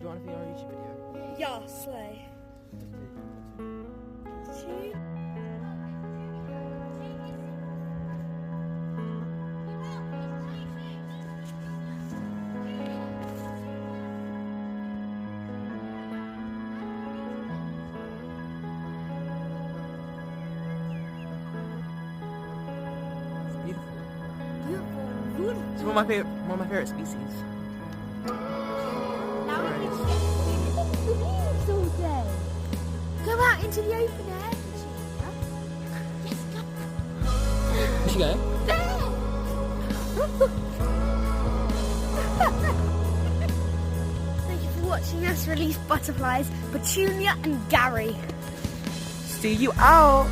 you want to be on a YouTube video? Yeah, slay. It's beautiful. Beautiful. It's one of my favorite species. Now we can sit in the leaves all day. Go out into the open air. Yes, come. Where'd she go? There. Thank you for watching us release butterflies, Petunia and Gary. See you out.